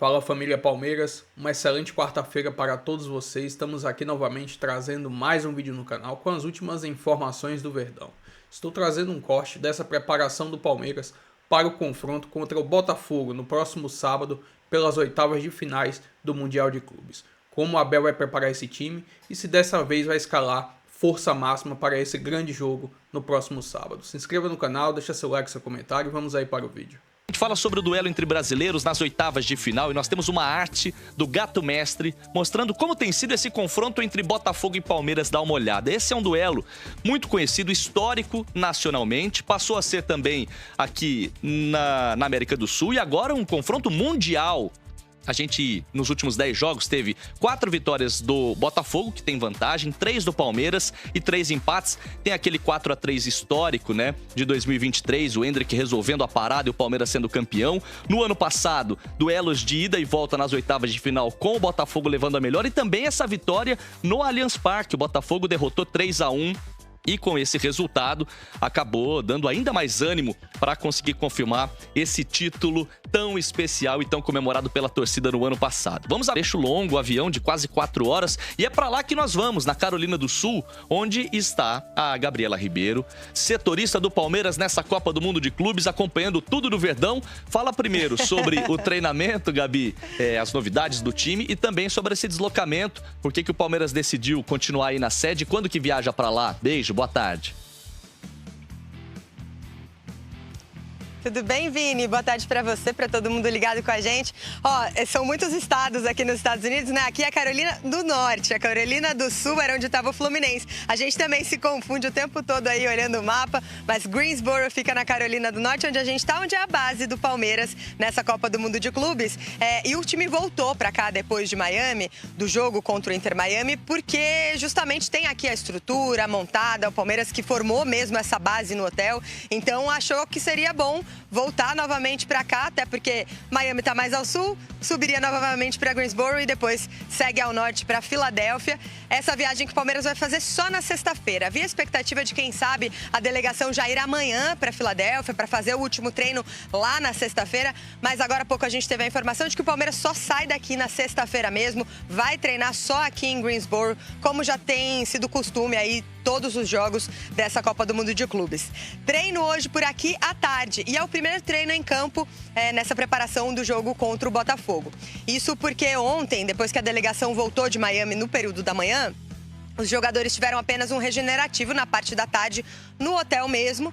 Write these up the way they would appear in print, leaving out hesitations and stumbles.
Fala família Palmeiras, uma excelente quarta-feira para todos vocês. Estamos aqui novamente trazendo mais um vídeo no canal com as últimas informações do Verdão. Estou trazendo um corte dessa preparação do Palmeiras para o confronto contra o Botafogo no próximo sábado pelas oitavas de finais do Mundial de Clubes. Como o Abel vai preparar esse time e se dessa vez vai escalar força máxima para esse grande jogo no próximo sábado. Se inscreva no canal, deixa seu like, seu comentário e vamos aí para o vídeo. A gente fala sobre o duelo entre brasileiros nas oitavas de final e nós temos uma arte do Gato Mestre mostrando como tem sido esse confronto entre Botafogo e Palmeiras. Dá uma olhada. Esse é um duelo muito conhecido, histórico nacionalmente, passou a ser também aqui na América do Sul e agora um confronto mundial. A gente, nos últimos 10 jogos, teve 4 vitórias do Botafogo, que tem vantagem, 3 do Palmeiras e 3 empates. Tem aquele 4-3 histórico, né, de 2023, o Endrick resolvendo a parada e o Palmeiras sendo campeão. No ano passado, duelos de ida e volta nas oitavas de final, com o Botafogo levando a melhor. E também essa vitória no Allianz Parque. O Botafogo derrotou 3-1. E com esse resultado, acabou dando ainda mais ânimo para conseguir confirmar esse título tão especial e tão comemorado pela torcida no ano passado. Vamos a trecho longo, avião de quase 4 horas, e é para lá que nós vamos, na Carolina do Sul, onde está a Gabriela Ribeiro, setorista do Palmeiras nessa Copa do Mundo de Clubes, acompanhando tudo do Verdão. Fala primeiro sobre o treinamento, Gabi, as novidades do time e também sobre esse deslocamento. Por que o Palmeiras decidiu continuar aí na sede? Quando que viaja para lá? Beijo. Boa tarde. Tudo bem, Vini? Boa tarde para você, para todo mundo ligado com a gente. Ó, são muitos estados aqui nos Estados Unidos, né? Aqui é a Carolina do Norte, a Carolina do Sul era onde estava o Fluminense. A gente também se confunde o tempo todo aí olhando o mapa, mas Greensboro fica na Carolina do Norte, onde a gente está, onde é a base do Palmeiras nessa Copa do Mundo de Clubes. E o time voltou para cá depois de Miami, do jogo contra o Inter Miami, porque justamente tem aqui a estrutura montada, o Palmeiras que formou mesmo essa base no hotel, então achou que seria bom voltar novamente para cá, até porque Miami está mais ao sul, subiria novamente para Greensboro e depois segue ao norte para Filadélfia. Essa viagem que o Palmeiras vai fazer só na sexta-feira. Havia expectativa de, quem sabe, a delegação já ir amanhã para Filadélfia para fazer o último treino lá na sexta-feira, mas agora há pouco a gente teve a informação de que o Palmeiras só sai daqui na sexta-feira mesmo, vai treinar só aqui em Greensboro, como já tem sido costume aí todos os jogos dessa Copa do Mundo de Clubes. Treino hoje por aqui à tarde e é o primeiro treino em campo nessa preparação do jogo contra o Botafogo. Isso porque ontem, depois que a delegação voltou de Miami no período da manhã, os jogadores tiveram apenas um regenerativo na parte da tarde no hotel mesmo,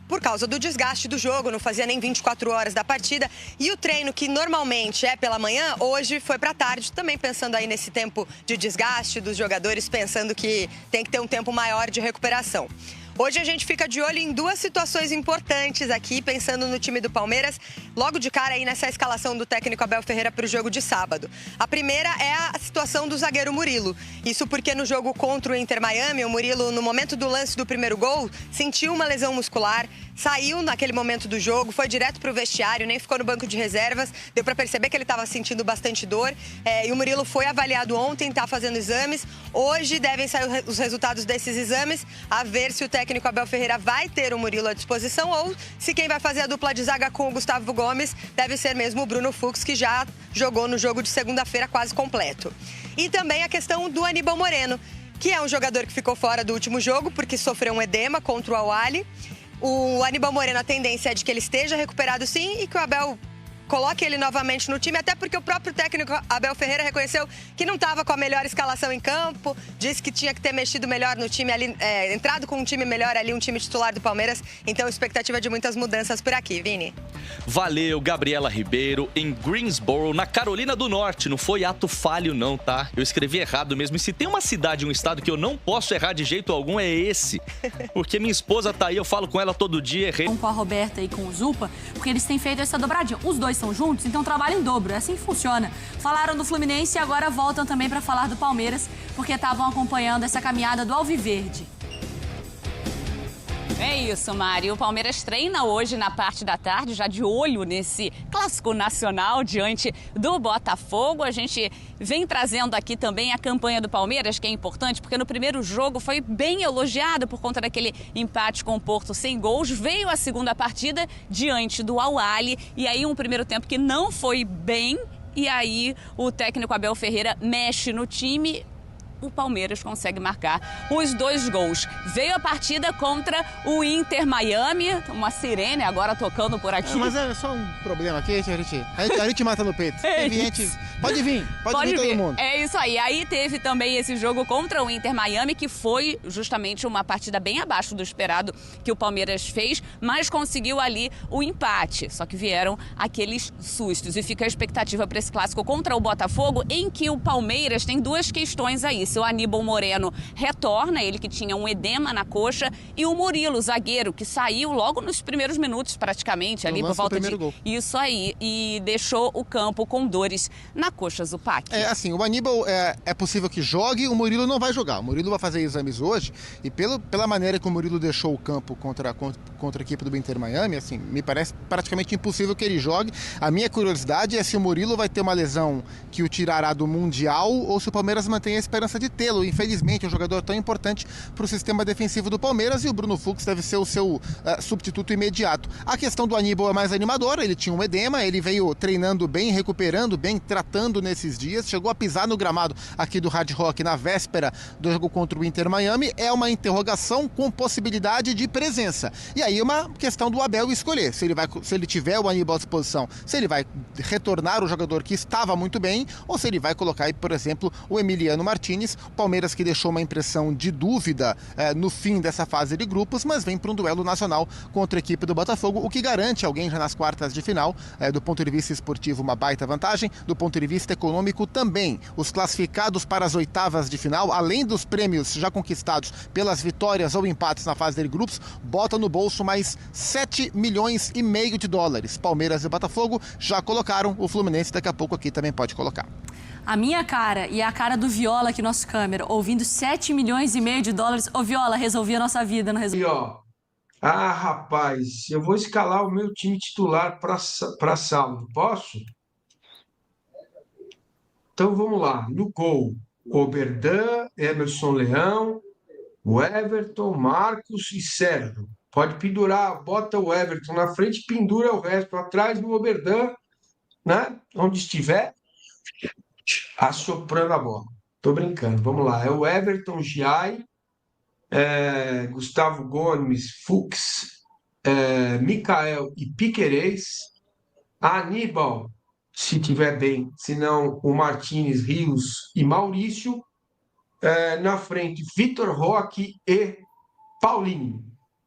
por causa do desgaste do jogo, não fazia nem 24 horas da partida. E o treino, que normalmente é pela manhã, hoje foi para tarde, também pensando aí nesse tempo de desgaste dos jogadores, pensando que tem que ter um tempo maior de recuperação. Hoje a gente fica de olho em duas situações importantes aqui, pensando no time do Palmeiras, logo de cara aí nessa escalação do técnico Abel Ferreira para o jogo de sábado. A primeira é a situação do zagueiro Murilo. Isso porque no jogo contra o Inter Miami, o Murilo, no momento do lance do primeiro gol, sentiu uma lesão muscular, saiu naquele momento do jogo, foi direto para o vestiário, nem ficou no banco de reservas, deu para perceber que ele estava sentindo bastante dor. E o Murilo foi avaliado ontem, está fazendo exames. Hoje devem sair os resultados desses exames, a ver se o técnico Abel Ferreira vai ter o Murilo à disposição ou se quem vai fazer a dupla de zaga com o Gustavo Gomes deve ser mesmo o Bruno Fux, que já jogou no jogo de segunda-feira quase completo. E também a questão do Aníbal Moreno, que é um jogador que ficou fora do último jogo porque sofreu um edema contra o Al-Ahly. O Aníbal Moreno, a tendência é de que ele esteja recuperado sim e que o Abel coloque ele novamente no time, até porque o próprio técnico Abel Ferreira reconheceu que não estava com a melhor escalação em campo, disse que tinha que ter mexido melhor no time ali, entrado com um time melhor ali, um time titular do Palmeiras, então expectativa de muitas mudanças por aqui, Vini. Valeu, Gabriela Ribeiro, em Greensboro, na Carolina do Norte. Não foi ato falho não, tá? Eu escrevi errado mesmo. E se tem uma cidade, um estado que eu não posso errar de jeito algum, é esse. Porque minha esposa tá aí, eu falo com ela todo dia, errei. Com a Roberta e com o Zupa, porque eles têm feito essa dobradinha. Os dois são juntos, então trabalham em dobro. É assim que funciona. Falaram do Fluminense e agora voltam também para falar do Palmeiras, porque estavam acompanhando essa caminhada do Alviverde. É isso, Mari. O Palmeiras treina hoje na parte da tarde, já de olho nesse clássico nacional diante do Botafogo. A gente vem trazendo aqui também a campanha do Palmeiras, que é importante, porque no primeiro jogo foi bem elogiado por conta daquele empate com o Porto sem gols. Veio a segunda partida diante do Al-Ahly e aí um primeiro tempo que não foi bem e aí o técnico Abel Ferreira mexe no time. O Palmeiras consegue marcar os 2 gols. Veio a partida contra o Inter Miami, uma sirene agora tocando por aqui. Mas é só um problema aqui, a gente mata no peito. Pode vir todo mundo. É isso aí. Aí teve também esse jogo contra o Inter Miami, que foi justamente uma partida bem abaixo do esperado que o Palmeiras fez, mas conseguiu ali o empate. Só que vieram aqueles sustos. E fica a expectativa para esse clássico contra o Botafogo, em que o Palmeiras tem 2 questões aí. O Aníbal Moreno retorna, ele que tinha um edema na coxa, e o Murilo, zagueiro, que saiu logo nos primeiros minutos, praticamente, ali por volta de... Gol. Isso aí, e deixou o campo com dores na coxa, Zupac. Assim, o Aníbal é possível que jogue, o Murilo não vai jogar. O Murilo vai fazer exames hoje, e pela maneira que o Murilo deixou o campo contra a equipe do Inter Miami, assim, me parece praticamente impossível que ele jogue. A minha curiosidade é se o Murilo vai ter uma lesão que o tirará do Mundial, ou se o Palmeiras mantém a esperança de tê-lo. Infelizmente, um jogador tão importante para o sistema defensivo do Palmeiras, e o Bruno Fux deve ser o seu substituto imediato. A questão do Aníbal é mais animadora, ele tinha um edema, ele veio treinando bem, recuperando bem, tratando nesses dias, chegou a pisar no gramado aqui do Hard Rock na véspera do jogo contra o Inter Miami. É uma interrogação com possibilidade de presença. E aí uma questão do Abel escolher, se ele tiver o Aníbal à disposição, se ele vai retornar o jogador que estava muito bem, ou se ele vai colocar aí, por exemplo, o Emiliano Martínez. Palmeiras que deixou uma impressão de dúvida no fim dessa fase de grupos, mas vem para um duelo nacional contra a equipe do Botafogo, o que garante alguém já nas quartas de final. Do ponto de vista esportivo, uma baita vantagem, do ponto de vista econômico também. Os classificados para as oitavas de final, além dos prêmios já conquistados pelas vitórias ou empates na fase de grupos, botam no bolso mais 7,5 milhões de dólares. Palmeiras e Botafogo já colocaram, o Fluminense daqui a pouco aqui também pode colocar. A minha cara e a cara do Viola aqui, nosso câmera, ouvindo 7,5 milhões de dólares. Ô, Viola, resolvia a nossa vida, não resolvia? E ó, rapaz, eu vou escalar o meu time titular para sábado, posso? Então vamos lá. No gol, Oberdan, Emerson Leão, o Everton, Marcos e Sérgio. Pode pendurar, bota o Everton na frente, pendura o resto atrás do Oberdan, né? Onde estiver, assoprando a bola. Tô brincando, vamos lá. É o Everton, Giai, Gustavo Gomes, Fux, Mikael e Piquerez. Aníbal, se tiver bem, senão o Martínez, Rios e Maurício. Na frente, Vitor Roque e Paulinho.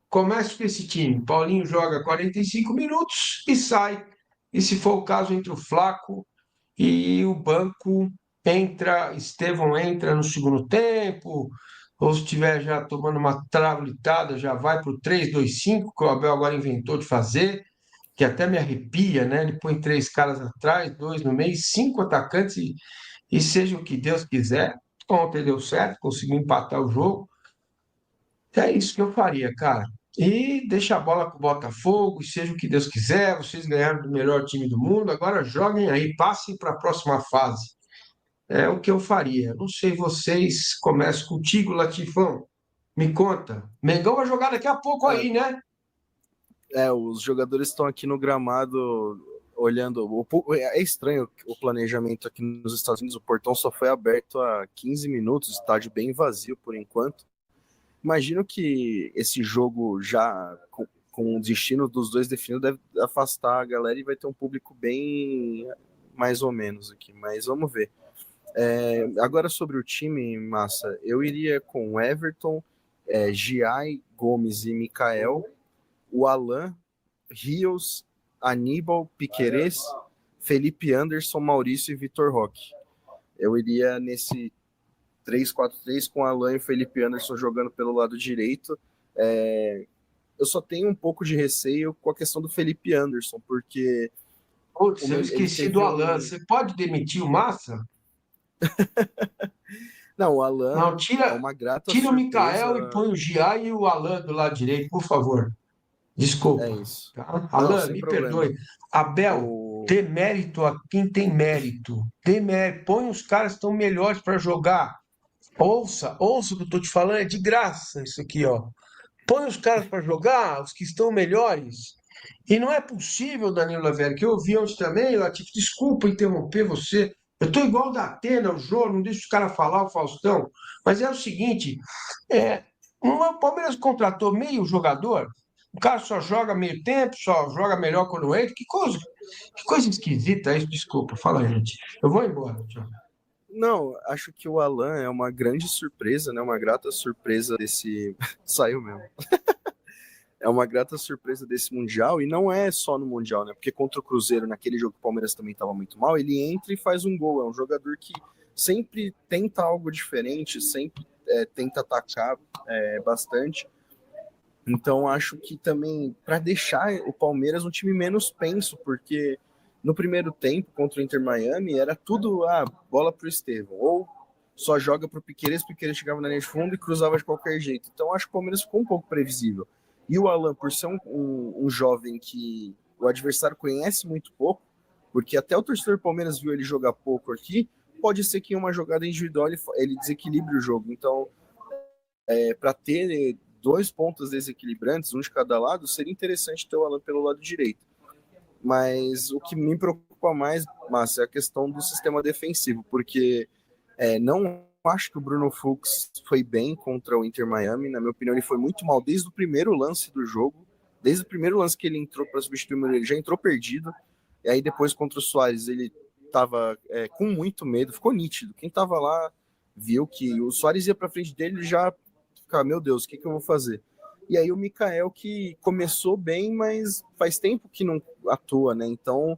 Começa com esse time. Paulinho joga 45 minutos e sai. E se for o caso, entra o Flaco e o banco entra, Estevão entra no segundo tempo, ou se estiver já tomando uma traulitada, já vai para o 3-2-5, que o Abel agora inventou de fazer, que até me arrepia, né? Ele põe 3 caras atrás, 2 no meio, 5 atacantes e seja o que Deus quiser. Ontem deu certo, conseguiu empatar o jogo. É isso que eu faria, cara. E deixa a bola com o Botafogo, e seja o que Deus quiser, vocês ganharam do melhor time do mundo, agora joguem aí, passem para a próxima fase. É o que eu faria. Não sei vocês, começo contigo, Latifão. Me conta. Mengão vai jogar daqui a pouco aí, né? Os jogadores estão aqui no gramado olhando. É estranho o planejamento aqui nos Estados Unidos, o portão só foi aberto há 15 minutos, estádio bem vazio por enquanto. Imagino que esse jogo já com o destino dos dois definido deve afastar a galera e vai ter um público bem mais ou menos aqui, mas vamos ver. Agora sobre o time, Massa, eu iria com Everton, Giai, Gomes e Mikael, o Alan, Rios, Aníbal, Piquerez, Felipe Anderson, Maurício e Vitor Roque. Eu iria nesse 3-4-3 com Alan e Felipe Anderson jogando pelo lado direito. Eu só tenho um pouco de receio com a questão do Felipe Anderson, porque... Putz, eu esqueci do Alan. Você pode demitir o Massa? Não, o Alan não, tira, é uma grata tira surpresa. O Mikael e põe o Giai e o Alan do lado direito, por favor. Desculpa. É isso. Tá? Alan, me perdoe. Abel, dê mérito a quem tem mérito. Põe os caras que estão melhores para jogar. Ouça o que eu estou te falando, é de graça isso aqui, ó. Põe os caras para jogar, os que estão melhores, E não é possível, Danilo Lavieri, que eu ouvi ontem também, Latif, desculpa interromper você. Eu estou igual o da Atena, o Jô, não deixa os caras falar, o Faustão. Mas é o seguinte: o Palmeiras contratou meio jogador, o cara só joga meio tempo, só joga melhor quando entra. Que coisa esquisita isso, desculpa. Fala, gente. Eu vou embora. Tchau. Não, acho que o Alan é uma grande surpresa, né? Uma grata surpresa desse. Saiu mesmo. É uma grata surpresa desse Mundial, e não é só no Mundial, né? Porque contra o Cruzeiro, naquele jogo que o Palmeiras também estava muito mal, ele entra e faz um gol. É um jogador que sempre tenta algo diferente, sempre tenta atacar bastante. Então acho que também, para deixar o Palmeiras um time menos penso, porque no primeiro tempo contra o Inter Miami era tudo bola pro Estevão, ou só joga pro Piquerez chegava na linha de fundo e cruzava de qualquer jeito. Então acho que o Palmeiras ficou um pouco previsível. E o Alan, por ser um jovem que o adversário conhece muito pouco, porque até o torcedor do Palmeiras viu ele jogar pouco aqui, pode ser que em uma jogada individual ele desequilibre o jogo. Então, para ter 2 pontos desequilibrantes, um de cada lado, seria interessante ter o Alan pelo lado direito. Mas o que me preocupa mais, Márcio, é a questão do sistema defensivo, porque não acho que o Bruno Fux foi bem contra o Inter Miami. Na minha opinião, ele foi muito mal desde o primeiro lance do jogo. Desde o primeiro lance que ele entrou para substituir o Murilo, ele já entrou perdido. E aí depois contra o Suárez, ele estava com muito medo, ficou nítido. Quem estava lá viu que o Suárez ia para frente dele e já ficava, meu Deus, o que eu vou fazer? E aí o Mikael, que começou bem, mas faz tempo que não atua, né? Então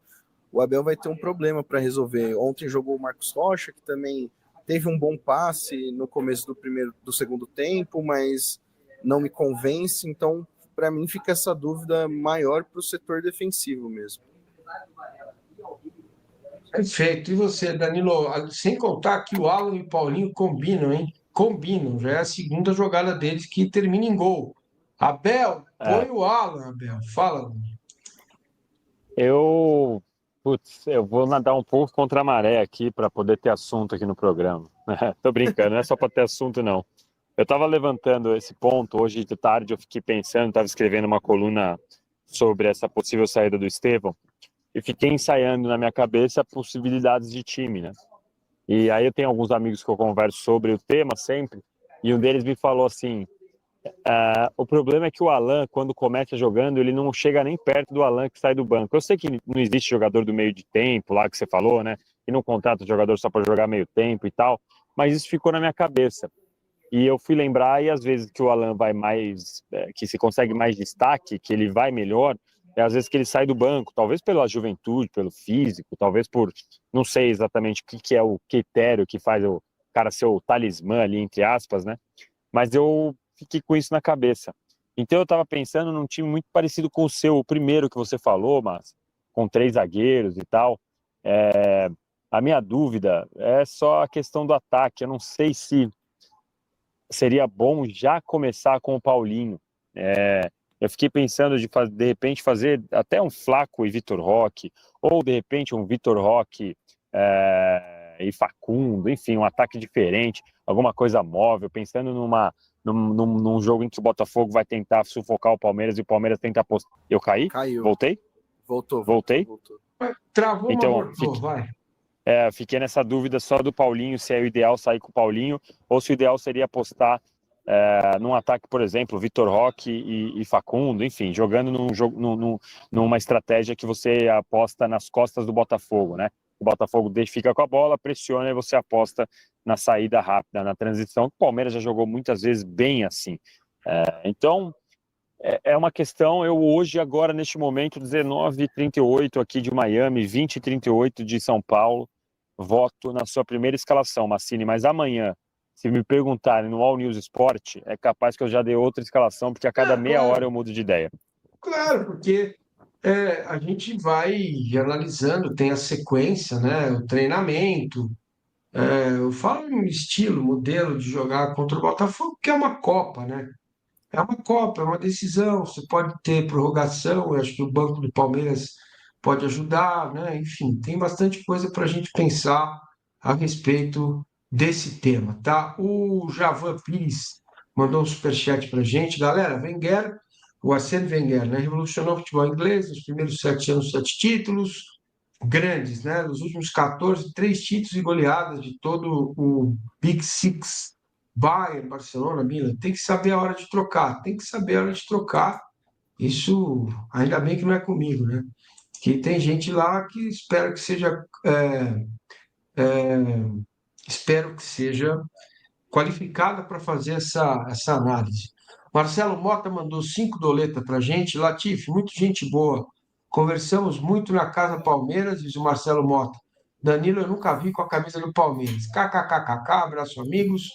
o Abel vai ter um problema para resolver. Ontem jogou o Marcos Rocha, que também teve um bom passe no começo do segundo tempo, mas não me convence. Então, para mim, fica essa dúvida maior para o setor defensivo mesmo. Perfeito. E você, Danilo? Sem contar que o Alan e o Paulinho combinam, hein? Combinam. Já é a segunda jogada deles que termina em gol. Abel, põe o Alan, Abel. Fala. Eu vou nadar um pouco contra a maré aqui para poder ter assunto aqui no programa. Tô brincando, não é só para ter assunto, não. Eu estava levantando esse ponto, hoje de tarde eu fiquei pensando, estava escrevendo uma coluna sobre essa possível saída do Estevão, e fiquei ensaiando na minha cabeça possibilidades de time, né? E aí eu tenho alguns amigos que eu converso sobre o tema sempre, e um deles me falou assim, o problema é que o Alan, quando começa jogando, ele não chega nem perto do Alan que sai do banco. Eu sei que não existe jogador do meio de tempo, lá que você falou, né? E não contrata o jogador só para jogar meio tempo e tal, mas isso ficou na minha cabeça. E eu fui lembrar, e às vezes que o Alan vai mais, que se consegue mais destaque, que ele vai melhor, às vezes que ele sai do banco, talvez pela juventude, pelo físico, talvez por, não sei exatamente o que é o critério que faz o cara ser o talismã ali, entre aspas, né? Mas eu fiquei com isso na cabeça. Então eu estava pensando num time muito parecido com o seu, o primeiro que você falou, mas com 3 zagueiros e tal. A minha dúvida é só a questão do ataque. Eu não sei se seria bom já começar com o Paulinho. Eu fiquei pensando de repente fazer até um Flaco e Vitor Roque, ou de repente um Vitor Roque e Facundo, enfim, um ataque diferente, alguma coisa móvel, pensando num jogo em que o Botafogo vai tentar sufocar o Palmeiras e o Palmeiras tenta apostar. Eu caí? Caiu. Voltei? Voltei? Voltou. Travou, então, mas voltou, vai. Fiquei nessa dúvida só do Paulinho, se é o ideal sair com o Paulinho, ou se o ideal seria apostar num ataque, por exemplo, Vitor Roque e Facundo, enfim, jogando numa estratégia que você aposta nas costas do Botafogo, né? O Botafogo fica com a bola, pressiona e você aposta na saída rápida, na transição. O Palmeiras já jogou muitas vezes bem assim. Então, é uma questão, eu hoje, agora, neste momento, 19h38 aqui de Miami, 20h38 de São Paulo, voto na sua primeira escalação, Massini, mas amanhã, se me perguntarem no All News Sport, é capaz que eu já dê outra escalação, porque a cada meia hora eu mudo de ideia. Claro, porque a gente vai analisando, tem a sequência, né? O treinamento. Eu falo em estilo, modelo de jogar contra o Botafogo, que é uma Copa, né? É uma Copa, é uma decisão. Você pode ter prorrogação, eu acho que o banco do Palmeiras pode ajudar, né? Enfim, tem bastante coisa para a gente pensar a respeito desse tema, tá? O Javan Pires mandou um superchat para a gente. Galera, Wenger o Arsène Wenger, né? Revolucionou o futebol inglês, nos primeiros 7 anos, 7 títulos grandes, né? Nos últimos 14, 3 títulos e goleadas de todo o Big Six, Bayern, Barcelona, Milan. Tem que saber a hora de trocar, tem que saber a hora de trocar. Isso, ainda bem que não é comigo, né? Que tem gente lá que espero que seja qualificada para fazer essa análise. Marcelo Mota mandou 5 doletas para a gente. Latifi, muito gente boa. Conversamos muito na Casa Palmeiras, diz o Marcelo Mota. Danilo, eu nunca vi com a camisa do Palmeiras. KKKKK, abraço, amigos.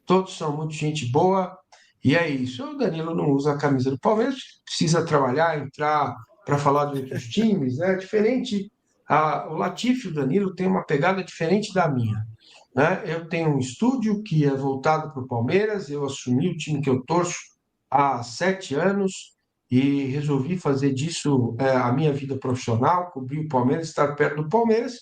Todos são muito gente boa. E é isso. O Danilo não usa a camisa do Palmeiras, precisa trabalhar, entrar para falar de outros times. É diferente. O Latifi e o Danilo têm uma pegada diferente da minha, né? Eu tenho um estúdio que é voltado para o Palmeiras, eu assumi o time que eu torço há 7 anos e resolvi fazer disso a minha vida profissional, cobrir o Palmeiras, estar perto do Palmeiras.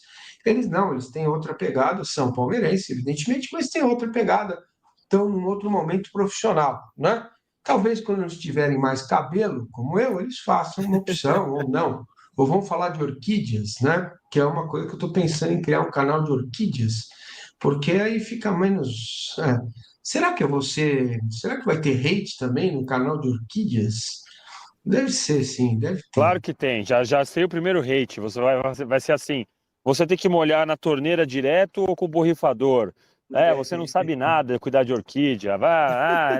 Eles não, eles têm outra pegada, são palmeirenses, evidentemente, mas têm outra pegada, estão num outro momento profissional, né? Talvez quando eles tiverem mais cabelo, como eu, eles façam uma opção ou não. Ou vão falar de orquídeas, né? Que é uma coisa que eu estou pensando em criar um canal de orquídeas, porque aí fica menos. Será que será que vai ter hate também no canal de orquídeas? Deve ser, sim, deve ter. Claro que tem, já sei o primeiro hate, vai ser assim, você tem que molhar na torneira direto ou com o borrifador? Você não sabe nada de cuidar de orquídea,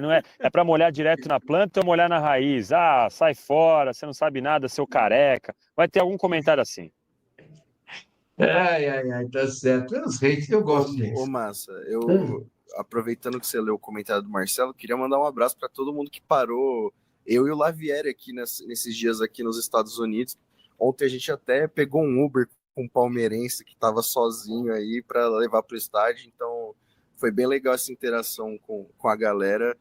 não é para molhar direto na planta ou molhar na raiz? Sai fora, você não sabe nada, seu careca. Vai ter algum comentário assim. Tá certo. Os hates, eu gosto disso. Ô, Massa, aproveitando que você leu o comentário do Marcelo, queria mandar um abraço para todo mundo que parou, eu e o Lavieri aqui nesses dias aqui nos Estados Unidos. Ontem a gente até pegou um Uber com um palmeirense que estava sozinho aí para levar para o estádio, então foi bem legal essa interação com a galera.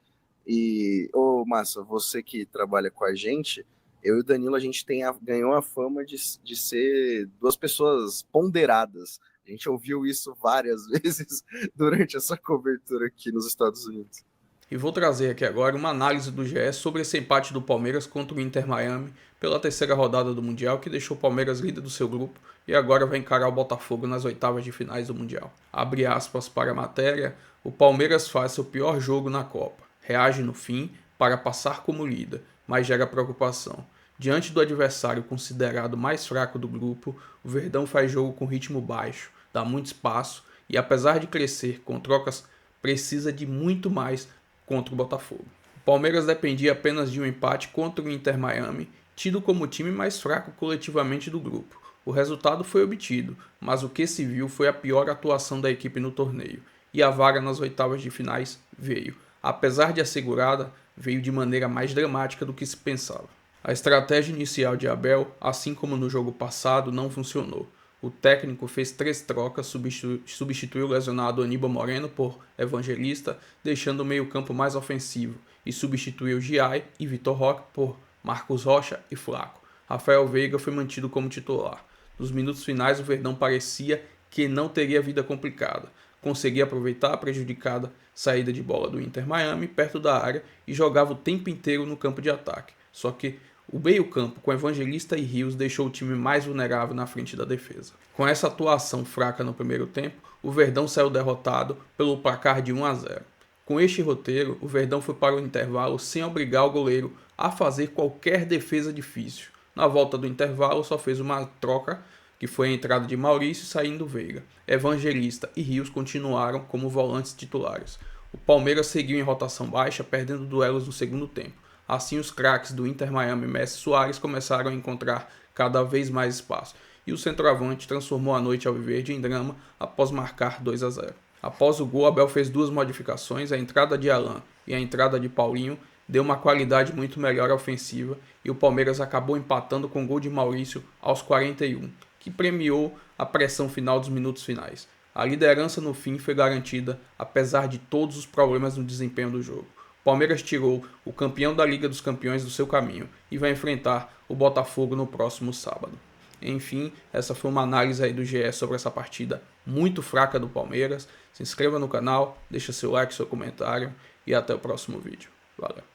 E, Massa, você que trabalha com a gente, eu e o Danilo, a gente ganhou a fama de ser 2 pessoas ponderadas. A gente ouviu isso várias vezes durante essa cobertura aqui nos Estados Unidos. E vou trazer aqui agora uma análise do GE sobre esse empate do Palmeiras contra o Inter Miami pela 3ª rodada do Mundial, que deixou o Palmeiras líder do seu grupo e agora vai encarar o Botafogo nas 8ª de finais do Mundial. Abre aspas para a matéria: o Palmeiras faz seu pior jogo na Copa, reage no fim para passar como líder, mas gera preocupação. Diante do adversário considerado mais fraco do grupo, o Verdão faz jogo com ritmo baixo, dá muito espaço e, apesar de crescer com trocas, precisa de muito mais contra o Botafogo. O Palmeiras dependia apenas de um empate contra o Inter Miami, tido como o time mais fraco coletivamente do grupo. O resultado foi obtido, mas o que se viu foi a pior atuação da equipe no torneio, e a vaga nas 8ª de finais veio. Apesar de assegurada, veio de maneira mais dramática do que se pensava. A estratégia inicial de Abel, assim como no jogo passado, não funcionou. O técnico fez 3 trocas, substituiu o lesionado Aníbal Moreno por Evangelista, deixando o meio-campo mais ofensivo, e substituiu Giai e Vitor Roque por Marcos Rocha e Flaco. Rafael Veiga foi mantido como titular. Nos minutos finais, o Verdão parecia que não teria vida complicada. Conseguia aproveitar a prejudicada saída de bola do Inter Miami perto da área e jogava o tempo inteiro no campo de ataque. Só que o meio-campo com Evangelista e Rios deixou o time mais vulnerável na frente da defesa. Com essa atuação fraca no primeiro tempo, o Verdão saiu derrotado pelo placar de 1-0. Com este roteiro, o Verdão foi para o intervalo sem obrigar o goleiro a fazer qualquer defesa difícil. Na volta do intervalo, só fez uma troca, que foi a entrada de Maurício saindo Veiga. Evangelista e Rios continuaram como volantes titulares. O Palmeiras seguiu em rotação baixa, perdendo duelos no segundo tempo. Assim, os craques do Inter Miami, Messi e Suárez, começaram a encontrar cada vez mais espaço, e o centroavante transformou a noite alviverde em drama após marcar 2-0. Após o gol, Abel fez 2 modificações: a entrada de Alan e a entrada de Paulinho deu uma qualidade muito melhor à ofensiva, e o Palmeiras acabou empatando com o gol de Maurício aos 41, que premiou a pressão final dos minutos finais. A liderança no fim foi garantida, apesar de todos os problemas no desempenho do jogo. O Palmeiras tirou o campeão da Liga dos Campeões do seu caminho e vai enfrentar o Botafogo no próximo sábado. Enfim, essa foi uma análise aí do GE sobre essa partida muito fraca do Palmeiras. Se inscreva no canal, deixa seu like, seu comentário e até o próximo vídeo. Valeu!